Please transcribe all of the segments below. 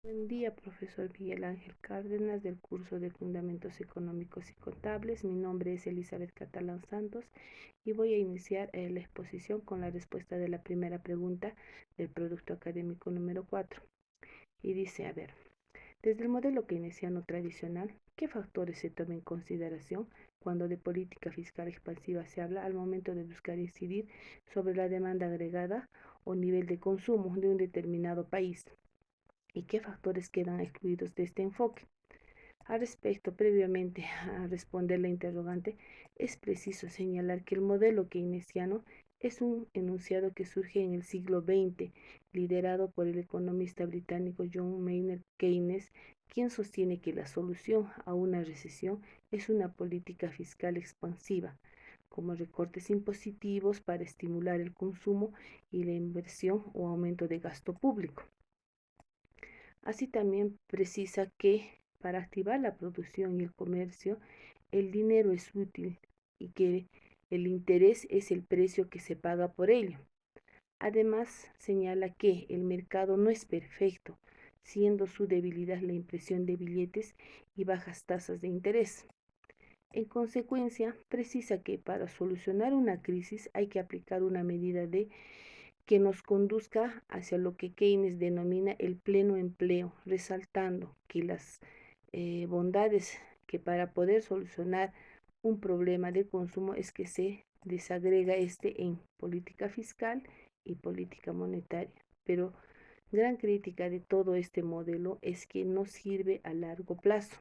Buen día, profesor Miguel Ángel Cárdenas, del curso de Fundamentos Económicos y Contables. Mi nombre es Elizabeth Catalán Santos y voy a iniciar la exposición con la respuesta de la primera pregunta del producto académico número 4. Y dice, desde el modelo keynesiano tradicional, ¿qué factores se toman en consideración cuando de política fiscal expansiva se habla al momento de buscar incidir sobre la demanda agregada o nivel de consumo de un determinado país? ¿Y qué factores quedan excluidos de este enfoque? Al respecto, previamente a responder la interrogante, es preciso señalar que el modelo keynesiano es un enunciado que surge en el siglo XX, liderado por el economista británico John Maynard Keynes, quien sostiene que la solución a una recesión es una política fiscal expansiva, como recortes impositivos para estimular el consumo y la inversión o aumento de gasto público. Así también precisa que para activar la producción y el comercio, el dinero es útil y que el interés es el precio que se paga por ello. Además, señala que el mercado no es perfecto, siendo su debilidad la impresión de billetes y bajas tasas de interés. En consecuencia, precisa que para solucionar una crisis hay que aplicar una medida de que nos conduzca hacia lo que Keynes denomina el pleno empleo, resaltando que las bondades que para poder solucionar un problema de consumo es que se desagrega este en política fiscal y política monetaria. Pero gran crítica de todo este modelo es que no sirve a largo plazo.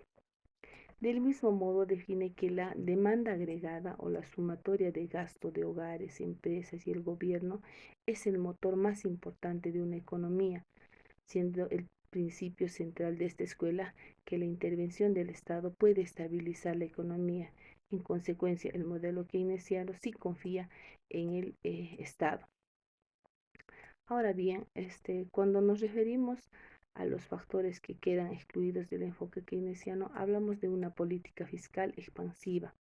Del mismo modo, define que la demanda agregada o la sumatoria de gasto de hogares, empresas y el gobierno es el motor más importante de una economía, siendo el principio central de esta escuela que la intervención del Estado puede estabilizar la economía. En consecuencia, el modelo keynesiano sí confía en el Estado. Ahora bien, cuando nos referimos a los factores que quedan excluidos del enfoque keynesiano, hablamos de una política fiscal expansiva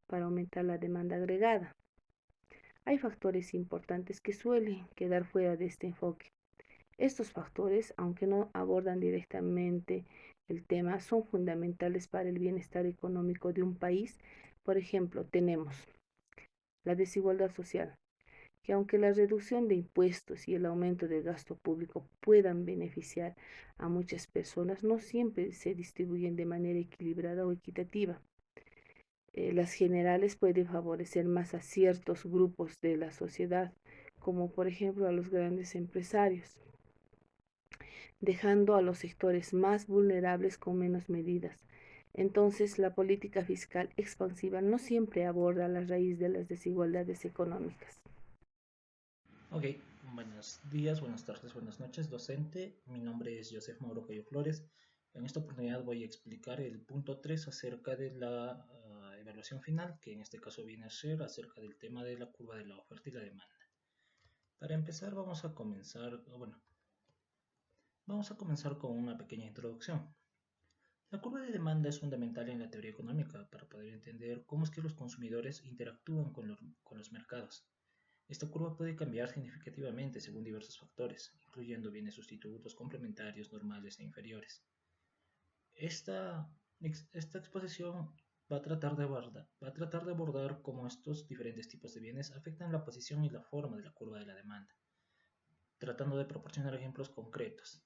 para aumentar la demanda agregada. Hay factores importantes que suelen quedar fuera de este enfoque. Estos factores, aunque no abordan directamente el tema, son fundamentales para el bienestar económico de un país. Por ejemplo, tenemos la desigualdad social, que aunque la reducción de impuestos y el aumento del gasto público puedan beneficiar a muchas personas, no siempre se distribuyen de manera equilibrada o equitativa. Las generales pueden favorecer más a ciertos grupos de la sociedad, como por ejemplo a los grandes empresarios, dejando a los sectores más vulnerables con menos medidas. Entonces, la política fiscal expansiva no siempre aborda la raíz de las desigualdades económicas. Ok, buenos días, buenas tardes, buenas noches, docente. Mi nombre es Joseph Mauro Cayo Flores. En esta oportunidad voy a explicar el punto 3 acerca de la evaluación final, que en este caso viene a ser acerca del tema de la curva de la oferta y la demanda. Para empezar, vamos a comenzar con una pequeña introducción. La curva de demanda es fundamental en la teoría económica para poder entender cómo es que los consumidores interactúan con los mercados. Esta curva puede cambiar significativamente según diversos factores, incluyendo bienes sustitutos complementarios, normales e inferiores. Esta, esta exposición va a tratar de abordar cómo estos diferentes tipos de bienes afectan la posición y la forma de la curva de la demanda, tratando de proporcionar ejemplos concretos.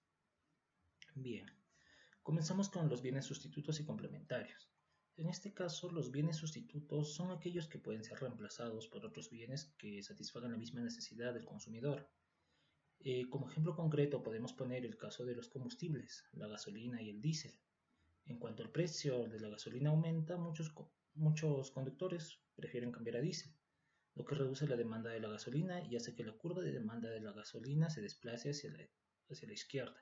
Bien, comenzamos con los bienes sustitutos y complementarios. En este caso, los bienes sustitutos son aquellos que pueden ser reemplazados por otros bienes que satisfagan la misma necesidad del consumidor. Como ejemplo concreto podemos poner el caso de los combustibles, la gasolina y el diésel. En cuanto al precio de la gasolina aumenta, muchos conductores prefieren cambiar a diésel, lo que reduce la demanda de la gasolina y hace que la curva de demanda de la gasolina se desplace hacia la izquierda.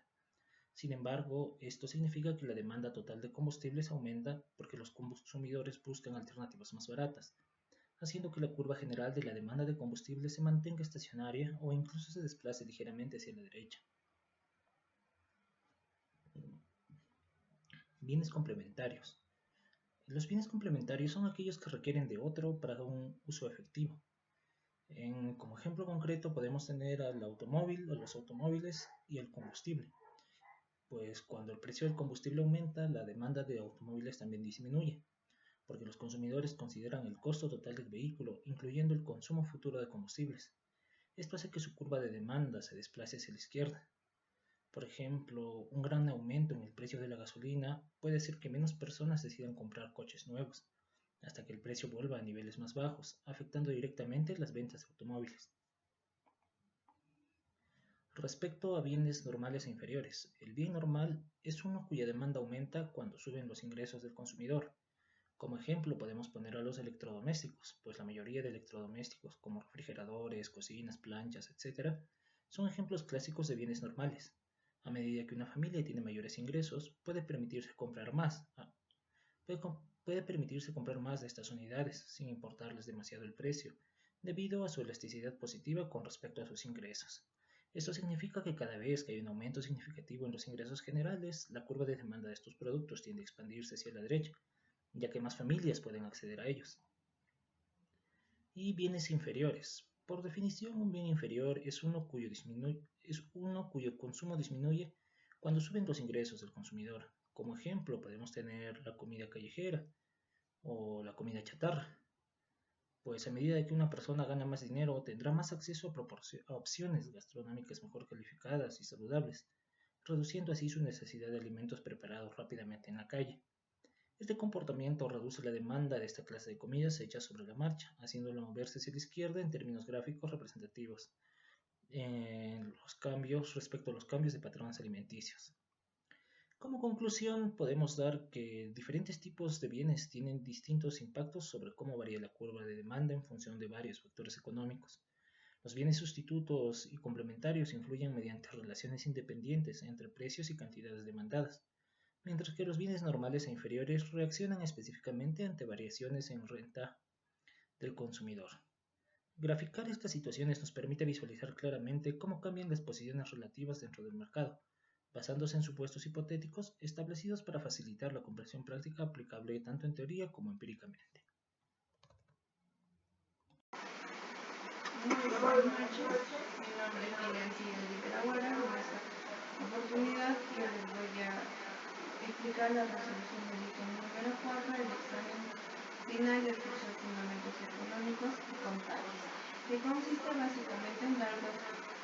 Sin embargo, esto significa que la demanda total de combustibles aumenta porque los consumidores buscan alternativas más baratas, haciendo que la curva general de la demanda de combustible se mantenga estacionaria o incluso se desplace ligeramente hacia la derecha. Bienes complementarios. Los bienes complementarios son aquellos que requieren de otro para un uso efectivo. Como ejemplo concreto podemos tener al automóvil o los automóviles y el combustible. Pues cuando el precio del combustible aumenta, la demanda de automóviles también disminuye, porque los consumidores consideran el costo total del vehículo, incluyendo el consumo futuro de combustibles. Esto hace que su curva de demanda se desplace hacia la izquierda. Por ejemplo, un gran aumento en el precio de la gasolina puede hacer que menos personas decidan comprar coches nuevos, hasta que el precio vuelva a niveles más bajos, afectando directamente las ventas de automóviles. Respecto a bienes normales e inferiores, el bien normal es uno cuya demanda aumenta cuando suben los ingresos del consumidor. Como ejemplo podemos poner a los electrodomésticos, pues la mayoría de electrodomésticos como refrigeradores, cocinas, planchas, etc., son ejemplos clásicos de bienes normales. A medida que una familia tiene mayores ingresos, puede permitirse comprar más de estas unidades, sin importarles demasiado el precio, debido a su elasticidad positiva con respecto a sus ingresos. Esto significa que cada vez que hay un aumento significativo en los ingresos generales, la curva de demanda de estos productos tiende a expandirse hacia la derecha, ya que más familias pueden acceder a ellos. Y bienes inferiores. Por definición, un bien inferior es uno cuyo consumo disminuye cuando suben los ingresos del consumidor. Como ejemplo, podemos tener la comida callejera o la comida chatarra. Pues a medida que una persona gana más dinero, tendrá más acceso a opciones gastronómicas mejor calificadas y saludables, reduciendo así su necesidad de alimentos preparados rápidamente en la calle. Este comportamiento reduce la demanda de esta clase de comidas hechas sobre la marcha, haciéndolo moverse hacia la izquierda en términos gráficos representativos en los cambios respecto a los cambios de patrones alimenticios. Como conclusión, podemos dar que diferentes tipos de bienes tienen distintos impactos sobre cómo varía la curva de demanda en función de varios factores económicos. Los bienes sustitutos y complementarios influyen mediante relaciones independientes entre precios y cantidades demandadas, mientras que los bienes normales e inferiores reaccionan específicamente ante variaciones en renta del consumidor. Graficar estas situaciones nos permite visualizar claramente cómo cambian las posiciones relativas dentro del mercado, basándose en supuestos hipotéticos establecidos para facilitar la comprensión práctica aplicable tanto en teoría como empíricamente. Muy buenas noches, mi nombre es Miriam Silva. En esta oportunidad yo les voy a explicar la resolución del ítem número 4 del examen final del curso de Fundamentos Económicos y Contables, que consiste básicamente en dar dos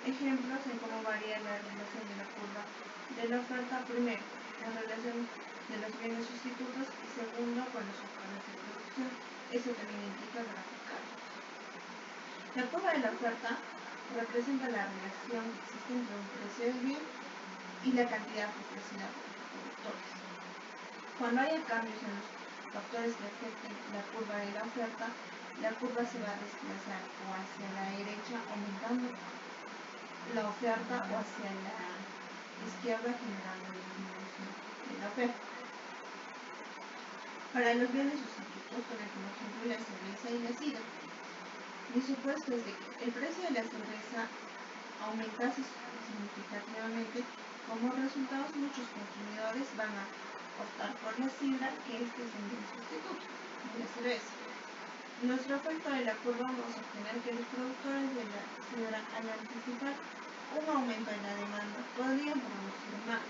ejemplos en cómo varía la relación de la curva de la oferta, primero, en relación de los bienes sustitutos y segundo, con los factores de producción. Eso también implica graficar. La curva de la oferta representa la relación que existe entre un precio del bien y la cantidad ofrecida por los productores. Cuando haya cambios en los factores que afecten la curva de la oferta, la curva se va a desplazar o hacia la derecha aumentando la oferta o hacia la izquierda generando la disminución de la oferta. Para los bienes sustitutos, poner como ejemplo la cerveza y la sidra. Mi supuesto es de que el precio de la cerveza aumentase significativamente. Como resultado, muchos consumidores van a optar por la sidra, que este es un bien sustituto de la cerveza. Nuestro efecto de la curva vamos a obtener que los productores de la sidra, al anticipar un aumento en la demanda, podrían producir más.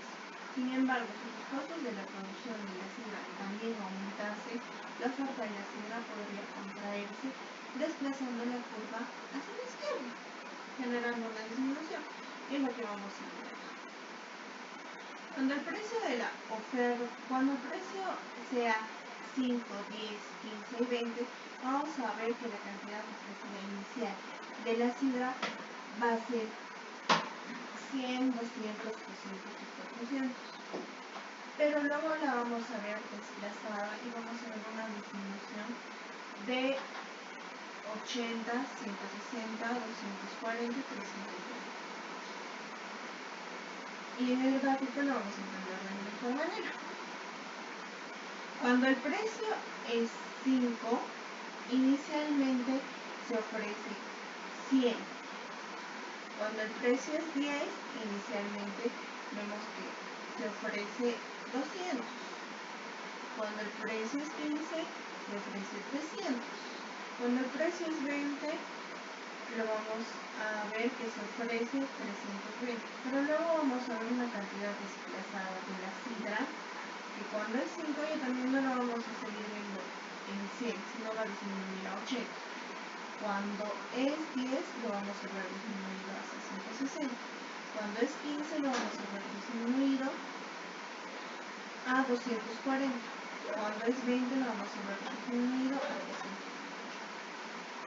Sin embargo, si los costos de la producción de la sidra también aumentase, la oferta de la sidra podría contraerse, desplazando la curva hacia la izquierda, generando una disminución, es lo que vamos a ver. Cuando el precio sea 5, 10, 15 y 20, vamos a ver que la cantidad ofrecida inicial de la sidra va a ser 100, 200, 300 y 400. Pero luego la vamos a ver desplazada y vamos a ver una disminución de 80, 160, 240 y 340. Y en el gráfico lo vamos a entender de la misma manera. Cuando el precio es 5, inicialmente se ofrece 100. Cuando el precio es 10, inicialmente vemos que se ofrece 200. Cuando el precio es 15, se ofrece 300. Cuando el precio es 20, lo vamos a ver que se ofrece 320, pero luego vamos a ver una cantidad desplazada de la sidra, que cuando es 5 ya también no lo vamos a seguir viendo en 100, sino va a disminuir a 80. Cuando es 10 lo vamos a ver disminuido a 160. Cuando es 15 lo vamos a ver disminuido a 240. Cuando es 20 lo vamos a ver disminuido a 300.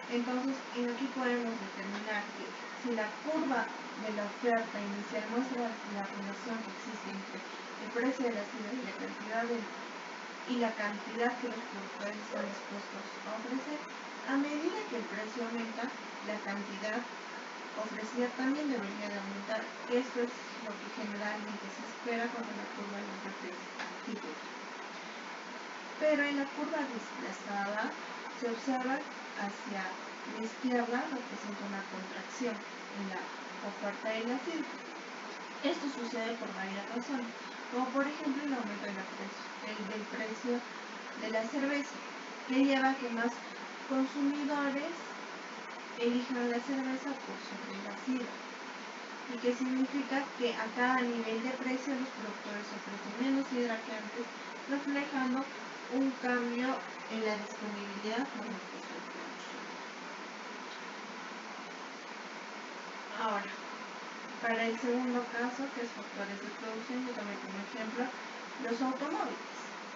Entonces, aquí podemos determinar que si la curva de la oferta inicial muestra la relación que existe entre el precio de la sidra y la cantidad que los productores están dispuestos a ofrecer, a medida que el precio aumenta, la cantidad ofrecida también debería de aumentar. Esto es lo que generalmente se espera cuando la curva es de tipo. Pero en la curva desplazada se observa hacia la izquierda representa una contracción en la oferta de la sidra. Esto sucede por varias razones, como por ejemplo el aumento del precio de la cerveza, que lleva a que más consumidores elijan la cerveza por sobre la sidra, y que significa que a cada nivel de precio los productores ofrecen menos sidra que antes, reflejando un cambio en la disponibilidad por los costos de producción. Ahora, para el segundo caso, que es factores de producción, yo tomé como ejemplo los automóviles.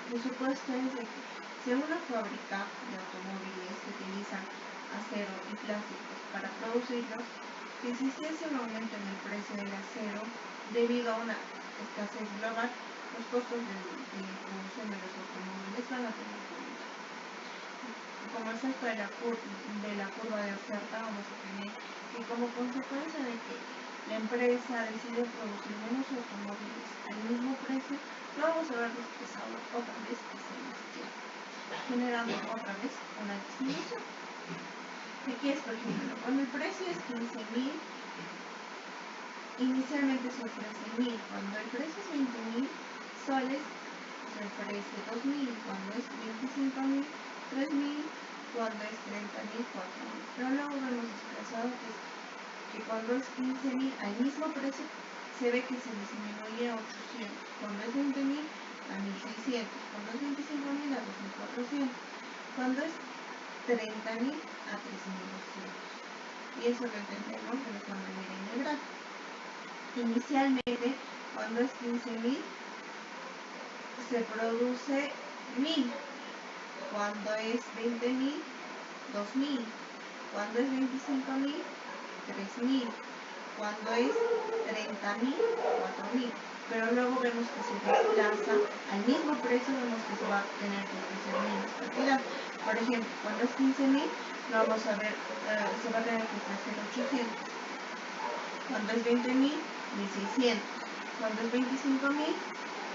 El supuesto es de que si una fábrica de automóviles que utilizan acero y plásticos para producirlos, si existiese un aumento en el precio del acero debido a una escasez global, los costos de producción de los automóviles van a tener que aumentar. Como efecto de la curva de oferta, vamos a tener que, como consecuencia de que la empresa decide producir menos automóviles al mismo precio, lo vamos a ver desplazado otra vez hacia la izquierda, generando otra vez una disminución. Aquí es, por ejemplo, cuando el precio es 15.000, inicialmente se ofrece 1.000. Cuando el precio es 20.000 soles, se ofrece 2.000. Cuando es 25.000, 3.000. Cuando es 30.000, 4.000. Pero luego vemos desplazado que cuando es 15.000 al mismo precio, se ve que se disminuye a 800. Cuando es 20.000 a 1.600. Cuando es 25.000 a 2.400. Cuando es 30.000 a 3.200. Y eso lo entendemos de esta manera en el gráfico. Inicialmente, cuando es 15.000, se produce 1.000. Cuando es 20.000, 2.000. Cuando es 25.000, 3.000. Cuando es 30.000, 4.000. Pero luego vemos que se desplaza al mismo precio, vemos que se va a tener que ofrecer menos cantidad. Por ejemplo, cuando es 15.000, vamos a ver, se va a tener que ofrecer 800. Cuando es 20.000, 1.600. Cuando es 25.000,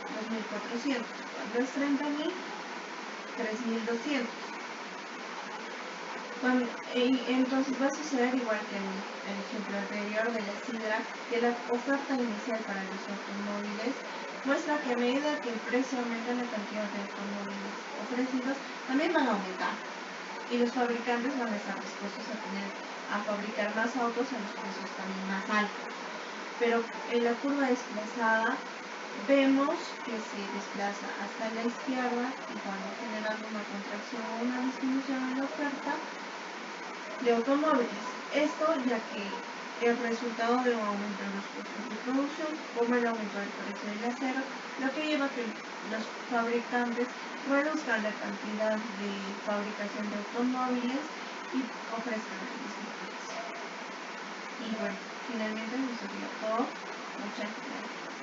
2.400. Cuando es 30.000, 3.200. Entonces va a suceder igual que en el ejemplo anterior de la sidra, que la oferta inicial para los automóviles muestra que a medida que el precio aumenta, la cantidad de automóviles ofrecidos también van a aumentar, y los fabricantes van a estar dispuestos a fabricar más autos a los precios también más altos. Pero en la curva desplazada vemos que se desplaza hasta la izquierda, y cuando generando una contracción o una disminución en la oferta de automóviles. Esto ya que el resultado de un aumento en los costos de producción, como el aumento del precio del acero, lo que lleva a que los fabricantes reduzcan la cantidad de fabricación de automóviles y ofrezcan el mismo precio. Y bueno, finalmente eso sería todo. Muchas gracias.